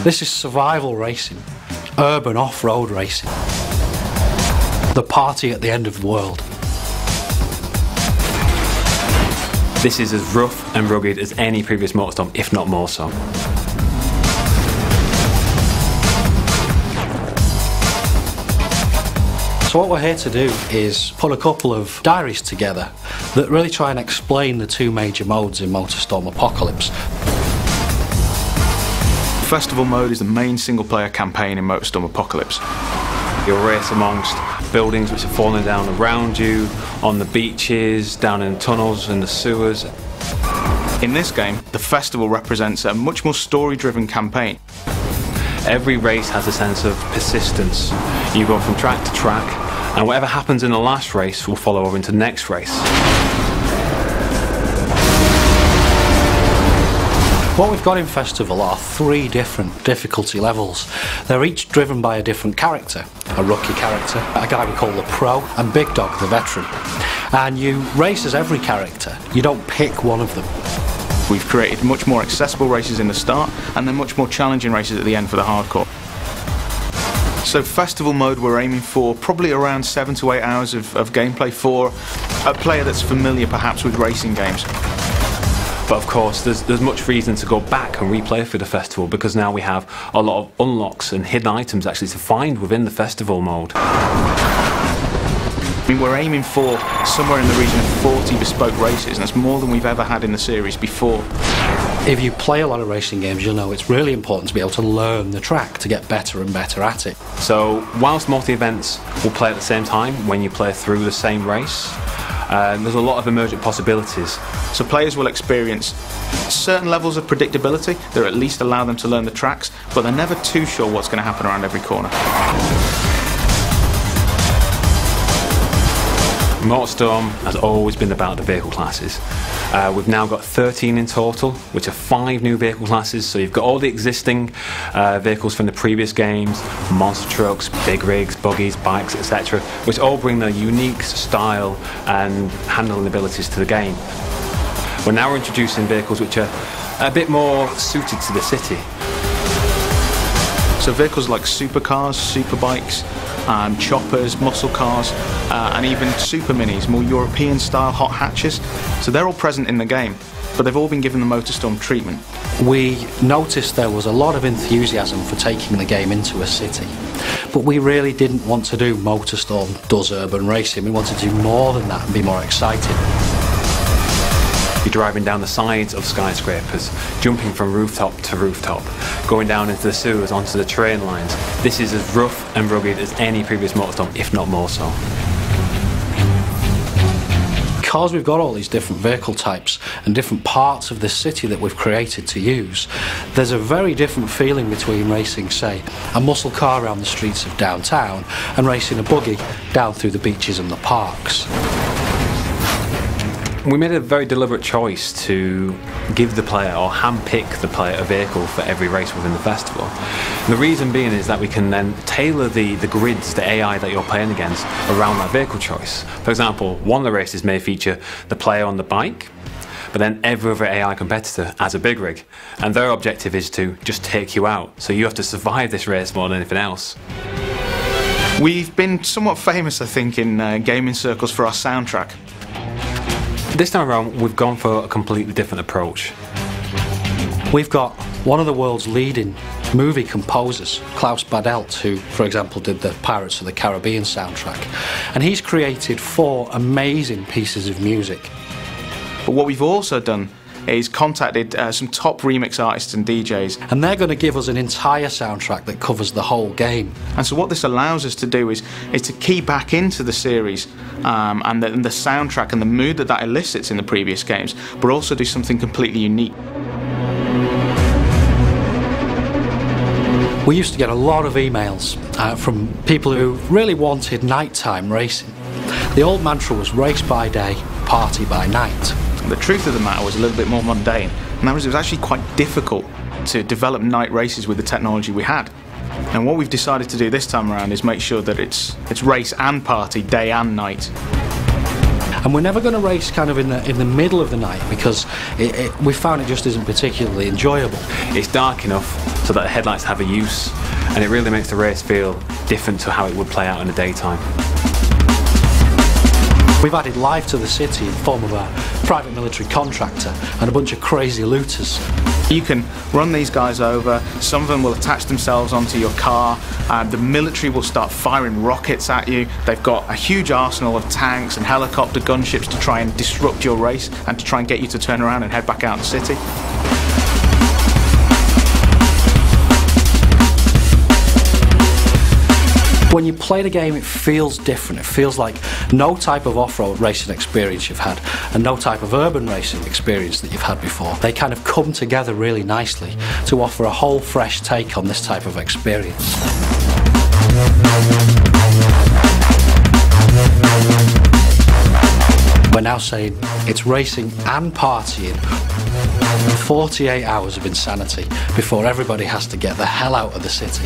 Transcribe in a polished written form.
This is survival racing, urban off-road racing. The party at the end of the world. This is as rough and rugged as any previous Motorstorm, if not more so. So what we're here to do is put a couple of diaries together that really try and explain the two major modes in Motorstorm Apocalypse. Festival mode is the main single-player campaign in Motorstorm Apocalypse. You'll race amongst buildings which are falling down around you, on the beaches, down in tunnels, in the sewers. In this game, the festival represents a much more story-driven campaign. Every race has a sense of persistence. You go from track to track, and whatever happens in the last race will follow over into the next race. What we've got in Festival are 3 different difficulty levels. They're each driven by a different character. A rookie character, a guy we call the pro, and Big Dog, the veteran. And you race as every character. You don't pick one of them. We've created much more accessible races in the start, and then much more challenging races at the end for the hardcore. So Festival mode, we're aiming for probably around 7 to 8 hours of gameplay for a player that's familiar perhaps with racing games. But of course, there's much reason to go back and replay for the festival, because now we have a lot of unlocks and hidden items actually to find within the festival mode. I mean, we're aiming for somewhere in the region of 40 bespoke races, and that's more than we've ever had in the series before. If you play a lot of racing games, you'll know it's really important to be able to learn the track to get better and better at it. So whilst multi-events will play at the same time when you play through the same race, there's a lot of emergent possibilities. So players will experience certain levels of predictability that at least allow them to learn the tracks, but they're never too sure what's going to happen around every corner. Motorstorm has always been about the vehicle classes. We've now got 13 in total, which are 5 new vehicle classes. So you've got all the existing vehicles from the previous games, monster trucks, big rigs, buggies, bikes, etc., which all bring their unique style and handling abilities to the game. We're now introducing vehicles which are a bit more suited to the city. So vehicles like supercars, superbikes, choppers, muscle cars, and even super minis, more European style hot hatches. So they're all present in the game, but they've all been given the Motorstorm treatment. We noticed there was a lot of enthusiasm for taking the game into a city, but we really didn't want to do Motorstorm does urban racing. We wanted to do more than that and be more exciting. You're driving down the sides of skyscrapers, jumping from rooftop to rooftop, going down into the sewers, onto the train lines. This is as rough and rugged as any previous Motorstorm, if not more so. Because we've got all these different vehicle types and different parts of the city that we've created to use, there's a very different feeling between racing, say, a muscle car around the streets of downtown and racing a buggy down through the beaches and the parks. We made a very deliberate choice to give the player, or hand-pick the player, a vehicle for every race within the festival. And the reason being is that we can then tailor the grids, the AI that you're playing against, around that vehicle choice. For example, one of the races may feature the player on the bike, but then every other AI competitor has a big rig, and their objective is to just take you out. So you have to survive this race more than anything else. We've been somewhat famous, I think, in gaming circles for our soundtrack. This time around, we've gone for a completely different approach. We've got one of the world's leading movie composers, Klaus Badelt, who, for example, did the Pirates of the Caribbean soundtrack, and he's created 4 amazing pieces of music. But what we've also done is contacted some top remix artists and DJs. And they're going to give us an entire soundtrack that covers the whole game. And so what this allows us to do is to key back into the series and the soundtrack and the mood that elicits in the previous games, but also do something completely unique. We used to get a lot of emails from people who really wanted nighttime racing. The old mantra was race by day, party by night. The truth of the matter was a little bit more mundane, and that was it was actually quite difficult to develop night races with the technology we had. And what we've decided to do this time around is make sure that it's race and party, day and night. And we're never going to race kind of in the middle of the night, because we found it just isn't particularly enjoyable. It's dark enough so that the headlights have a use, and it really makes the race feel different to how it would play out in the daytime. We've added life to the city in the form of a private military contractor and a bunch of crazy looters. You can run these guys over, some of them will attach themselves onto your car, the military will start firing rockets at you. They've got a huge arsenal of tanks and helicopter gunships to try and disrupt your race and to try and get you to turn around and head back out in the city. When you play the game, it feels different. It feels like no type of off-road racing experience you've had and no type of urban racing experience that you've had before. They kind of come together really nicely to offer a whole fresh take on this type of experience. We're now saying it's racing and partying. 48 hours of insanity before everybody has to get the hell out of the city.